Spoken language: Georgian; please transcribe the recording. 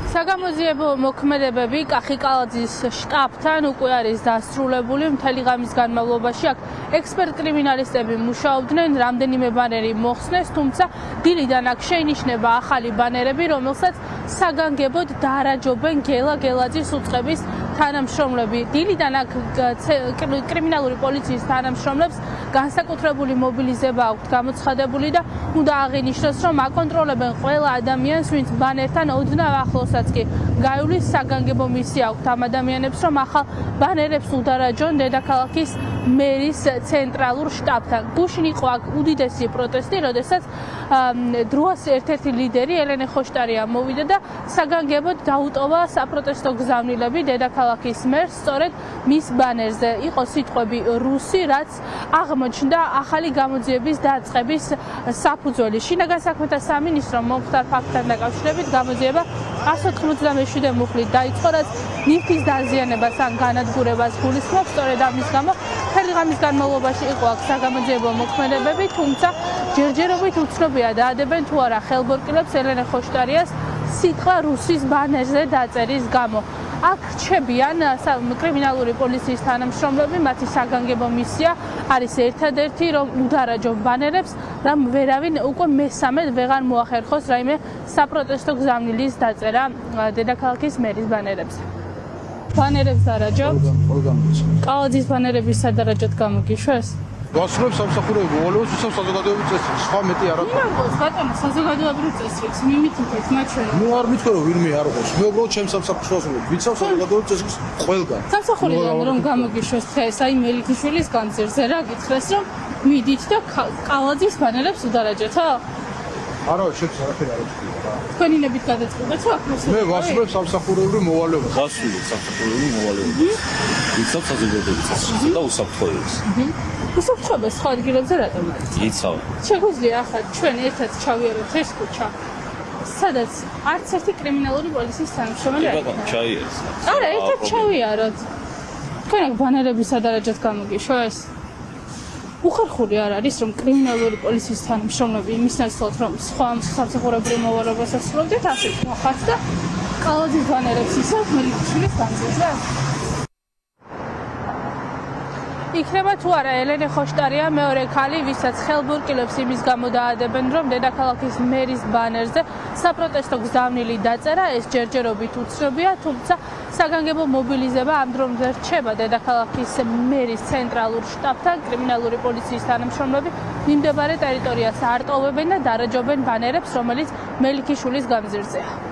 საგამოძიებო მოქმედებები კახი-კალაძის შტაბთან უკვე არის დასრულებული. მთელი ღამის განმავლობაში აქ ექსპერტ-კრიმინალისტები მუშაობდნენ, რამდენიმე ბანერი მოხსნეს, თუმცა დილიდან აქ შეინიშნება ახალი ბანერები, რომელსაც საგანგებოდ დაარაჯობენ გელა-გელაძის უწყების თანამშრომლები. დილიდან აქ კრიმინალური პოლიციის თანამშრომლებს განსაკუთრებული მობილიზება აქვთ გამოცხადებული და უნდა აღინიშნოს, რომ აკონტროლებენ ყველა ადამიანს, ვინც ბანერთან ოდნავ ახლოსაც კი გაივლის. საგანგებო მისია აქვთ ამ ადამიანებს, რომ ახალ ბანერებს უდარაჯონ დედაქალაქის მერის ცენტრალურ შტაბთან. გუშინ იყო აქ უდიდესი პროტესტი, როდესაც დროას ერთ-ერთი ლიდერი ელენე ხოშტარია მოვიდა და საგანგებოდ დაუტოვა საპროტესტო გზავნილები დედაქალაქის მერს, სწორედ მის ბანერზე იყო სიტყვები რუსი, რაც აღმოჩნდა ახალი გამოძიების დაწყების საფუძველი. შინაგან საქმეთა სამინისტრომ მომხდარ ფაქტთან დაკავშირებით გამოძიება 197 მუხლით დაიწყო, რაც ნივთის დაზიანებას ან განადგურებას გულისხმობს. სწორედ ამის გამო მთელი ღამის განმავლობაში იყო აქ საგამოძიებო მოქმედებები, თუმცა ჯერჯერობით უცნობია დაადებენ თუ არა ხელბორკილებს ელენე ხოშტარიას სიტყვა რუსის ბანერზე დაწერის გამო. აქ რჩებიან კრიმინალური პოლიციის თანამშრომლები, მათი საგანგებო მისია არის ერთადერთი, რომ უდარაჯონ ბანერებს, რომ ვერავინ უკვე მესამედ ვეღარ მოახერხოს რაიმე საპროტესტო გზავნილის დაწერა დედაქალაქის მერის ბანერებზე. ბანერებს დარაჯო? კალაძის ბანერების სადარაჯოდ გამოგიშვეს? გასრულებს სამსახურეები, მოვალეობს უსავს საზოგადოებრივ წესრიგს, სხვა მეტი არ აქვს. იმარგოს ბატონო, საზოგადოებრივ წესრიგს მიმითითეთ მათ შორის. ნუ არ მითქვა რომ ვინმე არ ყავს. მე უბრალოდ ჩემს სამსახურს ვასრულებ. ვიცავ საზოგადოებრივ წესრიგს ყველგან. სამსახურიდან რომ გამოგიშვეს დღეს, აი მელიქიშვილის განძერზე რა გითხრეს, რომ მიდით და კალაძის ბანერებს უდარაჯეთო? არა, შეც არაფერი არ აქვს. თქვენინებით გადაწყობათ აქ მე ვასრულებ სამსახურეობრივ მოვალეობას. გასული სამსახურეობრივ მოვალეობას. ვიცავ საზოგადოებრივ წესრიგს და უსაფრთხოებას. უსაფრთხოებას სხვა ადგილებზე რატომ არის? იცავ. შეგვიძლია ახლა ჩვენ ერთად ჩავიაროთ ეს ქუჩა, სადაც არც ერთი კრიმინალური პოლიციის თანამშრომელი არ ბატონო, ჩაიერეს. არა, ერთად ჩავიაროთ. თქვენ აქ ბანერების სადარაჯოდ გამოგიშვეს? უხერხული არ არის, რომ კრიმინალური პოლიციის თანამშრომლები იმის ნაცვლად, რომ სხვა სამსახურებრივ მოვალეობას ასრულებდეთ, ასე ვახართ და კალაძის ბანერებს ისევ მელიქიშვილის განძერზე? იქნება თუ არა ელენე ხოშტარია მეორე ქალი, ვისაც ხელბურკილებს იმის გამო დაადებენ, რომ დედაქალაქის მერის ბანერზე საპროტესტო გზავნილი დაწერა. ეს ჯერჯერობით უცნობია, თუმცა საგანგებო მობილიზება ამ დრომზე რჩება დედაქალაქის მერის ცენტრალურ შტაბთან. კრიმინალური პოლიციის თანამშრომლები მიმდებარე ტერიტორიას არტოვებენ და დარაჯობენ ბანერებს, რომელიც მელიქიშვილის გამზირზეა.